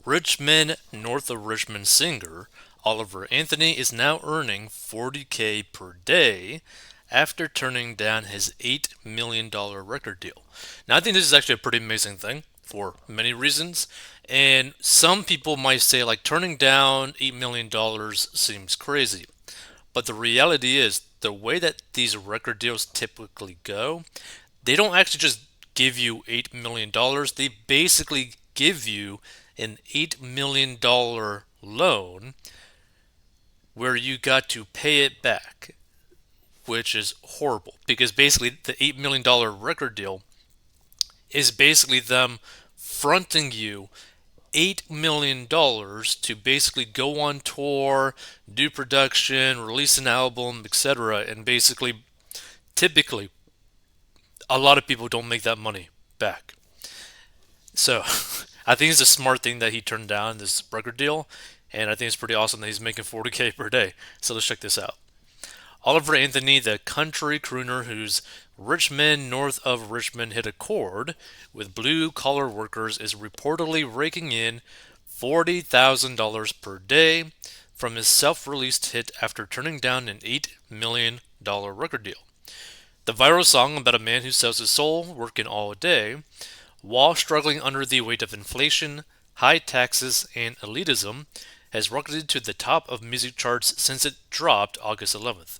Richmond, north of Richmond singer Oliver Anthony is now earning $40K per day after turning down his $8 million record deal. Now, I think this is actually a pretty amazing thing for many reasons. And some people might say, like, turning down $8 million seems crazy. But the reality is, the way that these record deals typically go, they don't actually just give you $8 million. They basically give you an $8 million loan where you got to pay it back, which is horrible because basically the $8 million record deal is basically them fronting you $8 million to basically go on tour, do production, release an album, etc. And basically, typically, a lot of people don't make that money back. So I think it's a smart thing that he turned down this record deal, and I think it's pretty awesome that he's making 40K per day. So let's check this out. Oliver Anthony, the country crooner whose Richmond, north of Richmond, hit a chord with blue collar workers, is reportedly raking in $40,000 per day from his self released hit after turning down an $8 million record deal. The viral song about a man who sells his soul working all day while struggling under the weight of inflation, high taxes, and elitism has rocketed to the top of music charts since it dropped August 11th.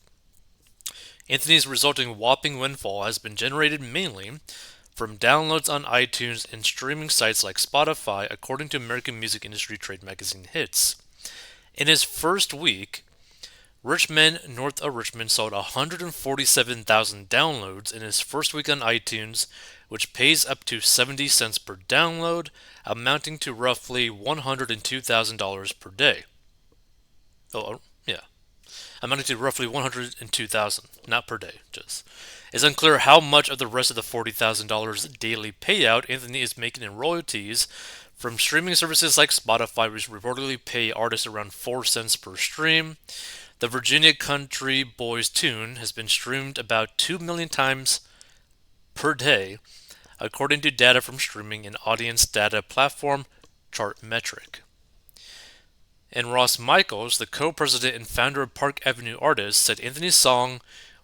Anthony's resulting whopping windfall has been generated mainly from downloads on iTunes and streaming sites like Spotify, according to American music industry trade magazine Hits. In his first week, Richmond, north of Richmond, sold 147,000 downloads in his first week on iTunes, which pays up to 70 cents per download, amounting to roughly $102,000 per day. Yeah, amounting to roughly 102,000, not per day. Just it's unclear how much of the rest of the $40,000 daily payout Anthony is making in royalties from streaming services like Spotify, which reportedly pay artists around 4 cents per stream. The Virginia Country Boys tune has been streamed about 2 million times per day, according to data from streaming and audience data platform Chartmetric. And Ross Michaels, the co-president and founder of Park Avenue Artists, said Anthony's song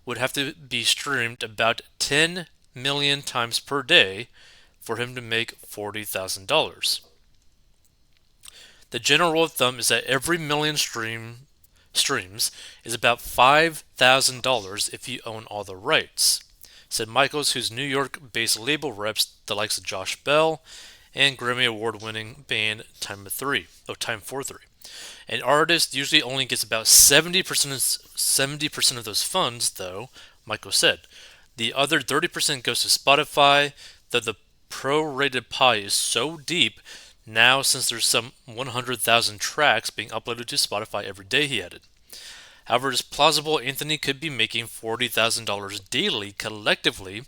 would have to be streamed about 10 million times per day for him to make $40,000. The general rule of thumb is that every million streams is about $5,000 if you own all the rights, said Michaels, whose New York-based label reps the likes of Josh Bell and Grammy Award-winning band Time 4 3. An artist usually only gets about 70% of those funds, though, Michael said. The other 30% goes to Spotify, though the prorated pie is so deep now since there's some 100,000 tracks being uploaded to Spotify every day, he added. However, it's plausible Anthony could be making $40,000 daily collectively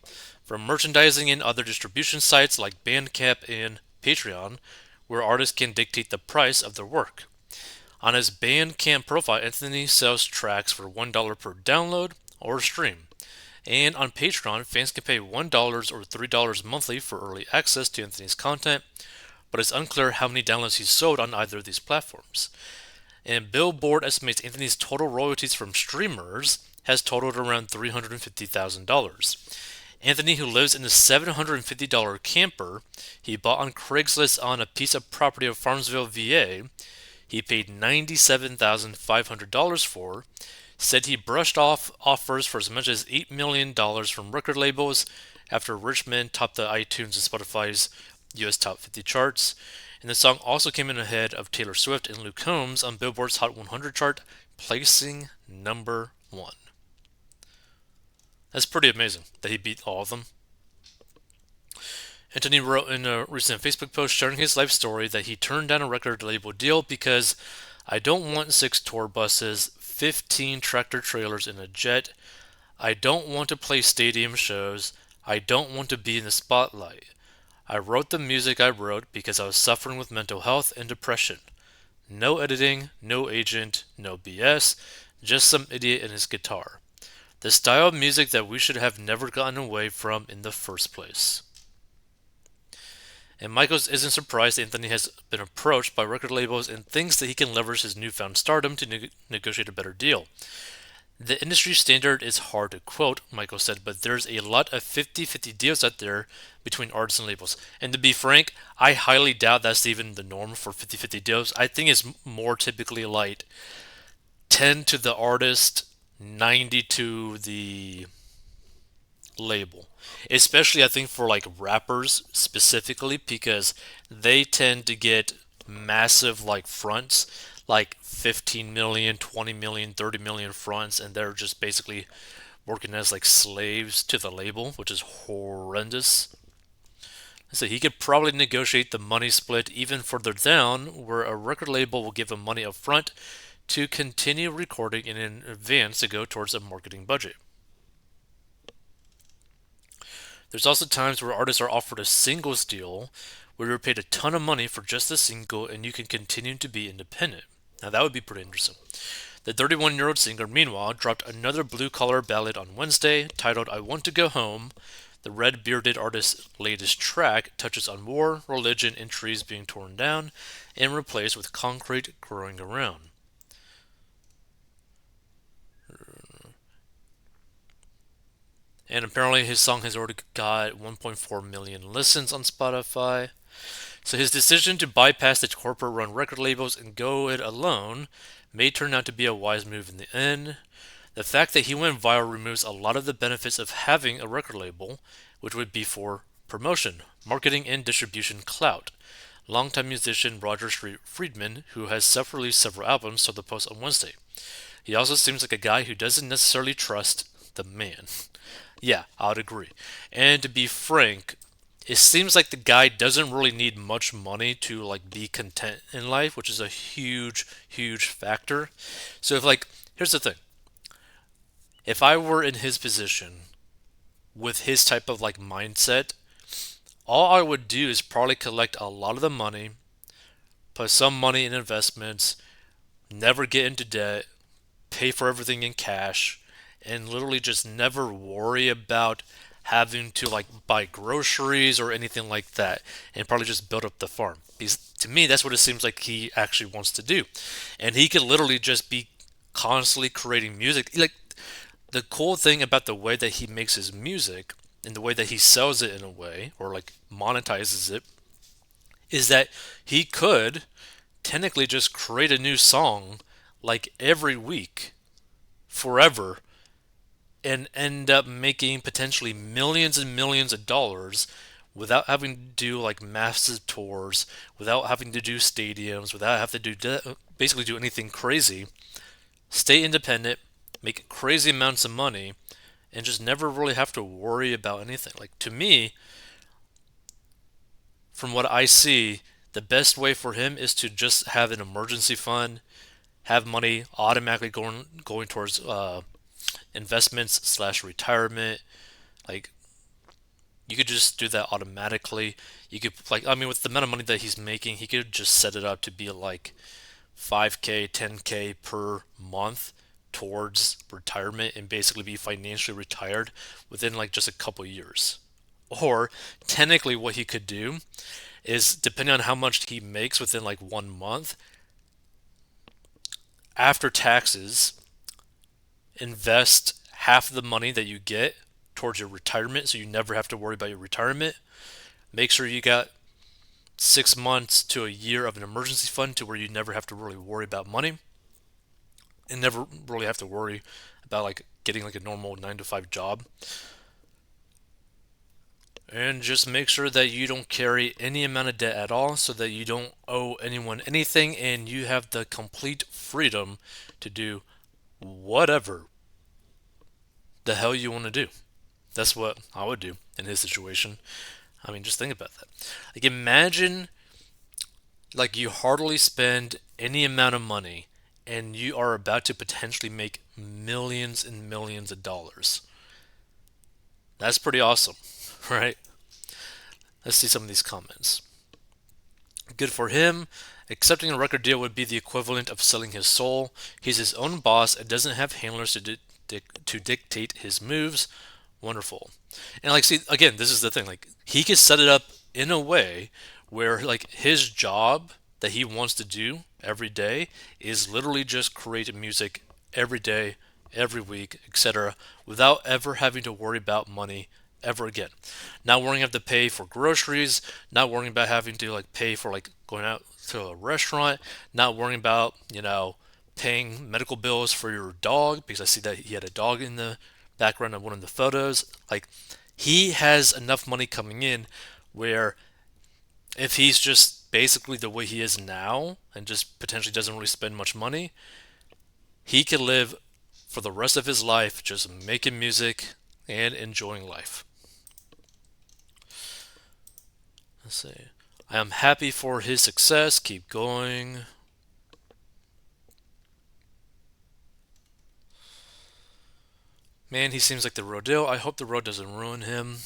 from merchandising and other distribution sites like Bandcamp and Patreon, where artists can dictate the price of their work. On his Bandcamp profile, Anthony sells tracks for $1 per download or stream. And on Patreon, fans can pay $1 or $3 monthly for early access to Anthony's content, but it's unclear how many downloads he's sold on either of these platforms. And Billboard estimates Anthony's total royalties from streamers has totaled around $350,000. Anthony, who lives in a $750 camper he bought on Craigslist on a piece of property of Farmsville, VA, he paid $97,500 for, said he brushed off offers for as much as $8 million from record labels after Richmond topped the iTunes and Spotify's US Top 50 charts. And the song also came in ahead of Taylor Swift and Luke Combs on Billboard's Hot 100 chart, placing number 1. That's pretty amazing that he beat all of them. Anthony wrote in a recent Facebook post sharing his life story that he turned down a record label deal because I don't want 6 tour buses, 15 tractor trailers, and a jet. I don't want to play stadium shows. I don't want to be in the spotlight. I wrote the music I wrote because I was suffering with mental health and depression. No editing, no agent, no BS, just some idiot and his guitar. The style of music that we should have never gotten away from in the first place. And Michaels isn't surprised Anthony has been approached by record labels and thinks that he can leverage his newfound stardom to negotiate a better deal. The industry standard is hard to quote, Michael said, but there's a lot of 50-50 deals out there between artists and labels. And to be frank, I highly doubt that's even the norm for 50-50 deals. I think it's more typically like 10 to the artist, 90 to the label. Especially, I think, for like rappers specifically, because they tend to get massive like fronts, like 15 million, 20 million, 30 million fronts, and they're just basically working as like slaves to the label, which is horrendous. So he could probably negotiate the money split even further down, where a record label will give him money up front to continue recording in advance to go towards a marketing budget. There's also times where artists are offered a singles deal where you're paid a ton of money for just a single and you can continue to be independent. Now that would be pretty interesting. The 31-year-old singer, meanwhile, dropped another blue collar ballad on Wednesday titled I Want to Go Home. The red bearded artist's latest track touches on war, religion, and trees being torn down and replaced with concrete growing around. And apparently his song has already got 1.4 million listens on Spotify. So his decision to bypass the corporate run record labels and go it alone may turn out to be a wise move in the end. The fact that he went viral removes a lot of the benefits of having a record label, which would be for promotion, marketing, and distribution clout. Longtime musician Roger Friedman, who has self-released several albums, told the Post on Wednesday. He also seems like a guy who doesn't necessarily trust the man. Yeah, I would agree. And to be frank, it seems like the guy doesn't really need much money to like be content in life, which is a huge, huge factor. So if like, here's the thing: if I were in his position with his type of like mindset, all I would do is probably collect a lot of the money, put some money in investments, never get into debt, pay for everything in cash, and literally just never worry about having to like buy groceries or anything like that, and probably just build up the farm. Because to me, that's what it seems like he actually wants to do, and he could literally just be constantly creating music. Like the cool thing about the way that he makes his music and the way that he sells it in a way, or like monetizes it, is that he could technically just create a new song like every week forever and end up making potentially millions and millions of dollars without having to do like massive tours, without having to do stadiums, without having to do basically do anything crazy. Stay independent, make crazy amounts of money, and just never really have to worry about anything. Like to me, from what I see, the best way for him is to just have an emergency fund, have money automatically going towards investments slash retirement. Like you could just do that automatically. You could like I mean with the amount of money that he's making, he could just set it up to be like 5k, 10k per month towards retirement and basically be financially retired within like just a couple years. Or technically what he could do is depending on how much he makes within like 1 month, after taxes, invest half of the money that you get towards your retirement so you never have to worry about your retirement. Make sure you got 6 months to a year of an emergency fund to where you never have to really worry about money and never really have to worry about like getting like a normal 9 to 5 job. And just make sure that you don't carry any amount of debt at all so that you don't owe anyone anything and you have the complete freedom to do whatever the hell you want to do. That's what I would do in his situation. I mean, just think about that. Like, imagine, like, you hardly spend any amount of money and you are about to potentially make millions and millions of dollars. That's pretty awesome, right? Let's see some of these comments. Good for him. Accepting a record deal would be the equivalent of selling his soul. He's his own boss and doesn't have handlers to dictate his moves. Wonderful. And like, see, again, this is the thing. Like, he could set it up in a way where like his job that he wants to do every day is literally just create music every day, every week, etc., without ever having to worry about money ever again. Not worrying have to pay for groceries, not worrying about having to like pay for like going out to a restaurant, not worrying about, paying medical bills for your dog because I see that he had a dog in the background of one of the photos. Like he has enough money coming in where if he's just basically the way he is now and just potentially doesn't really spend much money, he could live for the rest of his life just making music and enjoying life. Let's see. I am happy for his success. Keep going. Man, he seems like the road deal. I hope the road doesn't ruin him.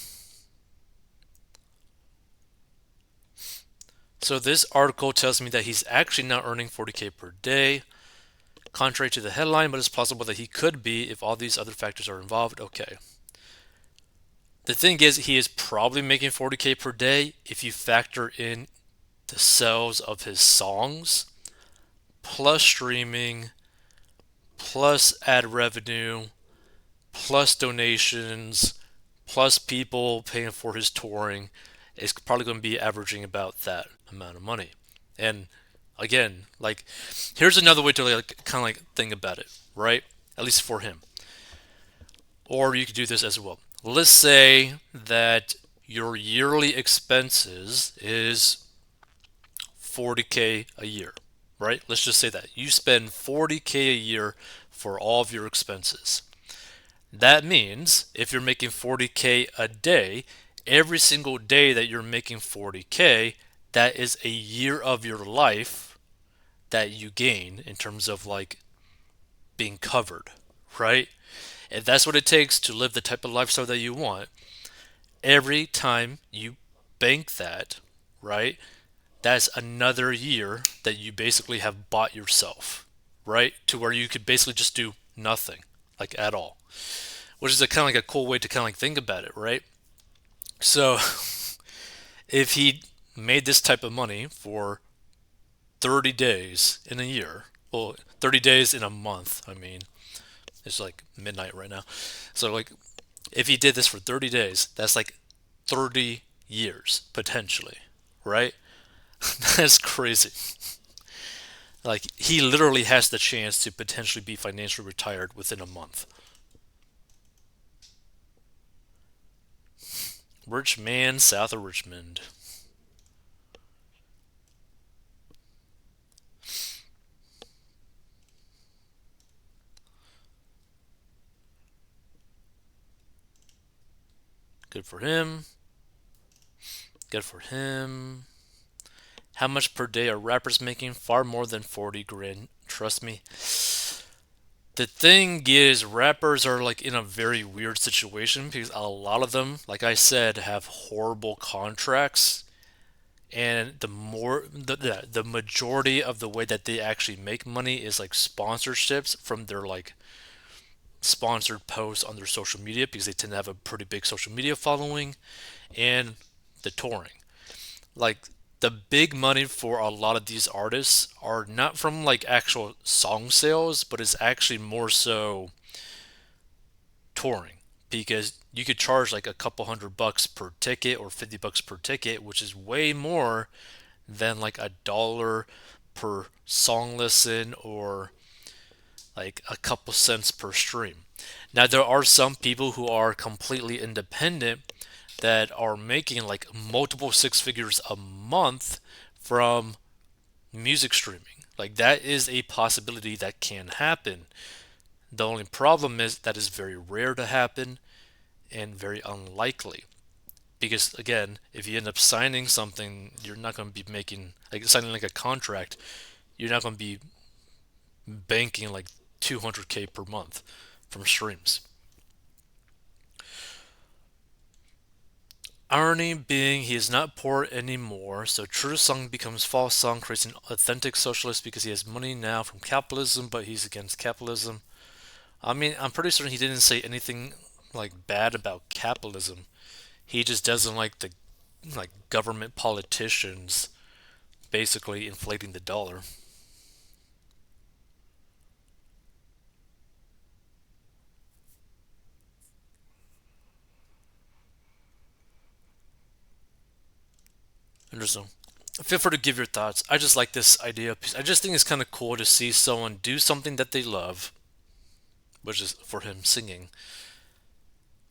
So this article tells me that he's actually not earning 40K per day, contrary to the headline, but it's possible that he could be if all these other factors are involved. Okay. The thing is, he is probably making 40K per day if you factor in the sales of his songs, plus streaming, plus ad revenue, plus donations, plus people paying for his touring. It's probably going to be averaging about that amount of money. And again, like, here's another way to like kind of like think about it, right? At least for him. Or you could do this as well. Let's say that your yearly expenses is 40K a year, right? Let's just say that you spend 40K a year for all of your expenses. That means if you're making 40K a day, every single day that you're making 40K, that is a year of your life that you gain in terms of like being covered, right? If that's what it takes to live the type of lifestyle that you want, every time you bank that, right? That's another year that you basically have bought yourself, right? To where you could basically just do nothing, like at all, which is a kind of like a cool way to kind of like think about it, right? So if he made this type of money for 30 days in a year, well, 30 days in a month, I mean, it's like midnight right now. So like if he did this for 30 days, that's like 30 years potentially, right? That's crazy. Like he literally has the chance to potentially be financially retired within a month. Rich man south of Richmond. Good for him. Good for him. How much per day are rappers making? Far more than 40 grand. Trust me. The thing is, rappers are like in a very weird situation because a lot of them, like I said, have horrible contracts. And the majority of the way that they actually make money is like sponsorships from their like sponsored posts on their social media because they tend to have a pretty big social media following and the touring. Like the big money for a lot of these artists are not from like actual song sales, but it's actually more so touring because you could charge like a couple $100 per ticket or $50 per ticket, which is way more than like $1 per song listen or like a couple cents per stream. Now, there are some people who are completely independent that are making like multiple six figures a month from music streaming. Like, that is a possibility that can happen. The only problem is that is very rare to happen and very unlikely. Because again, if you end up signing something, you're not going to be making like signing like a contract. You're not going to be banking like 200K per month from streams. Irony being he is not poor anymore, so true song becomes false song, creates an authentic socialist because he has money now from capitalism, but he's against capitalism. I mean, I'm pretty certain he didn't say anything like bad about capitalism. He just doesn't like like government politicians basically inflating the dollar. Interesting. Feel free to give your thoughts. I just like this idea. I just think it's kind of cool to see someone do something that they love, which is for him singing,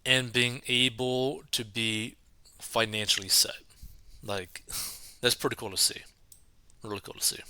and being able to be financially set. Like, that's pretty cool to see. Really cool to see.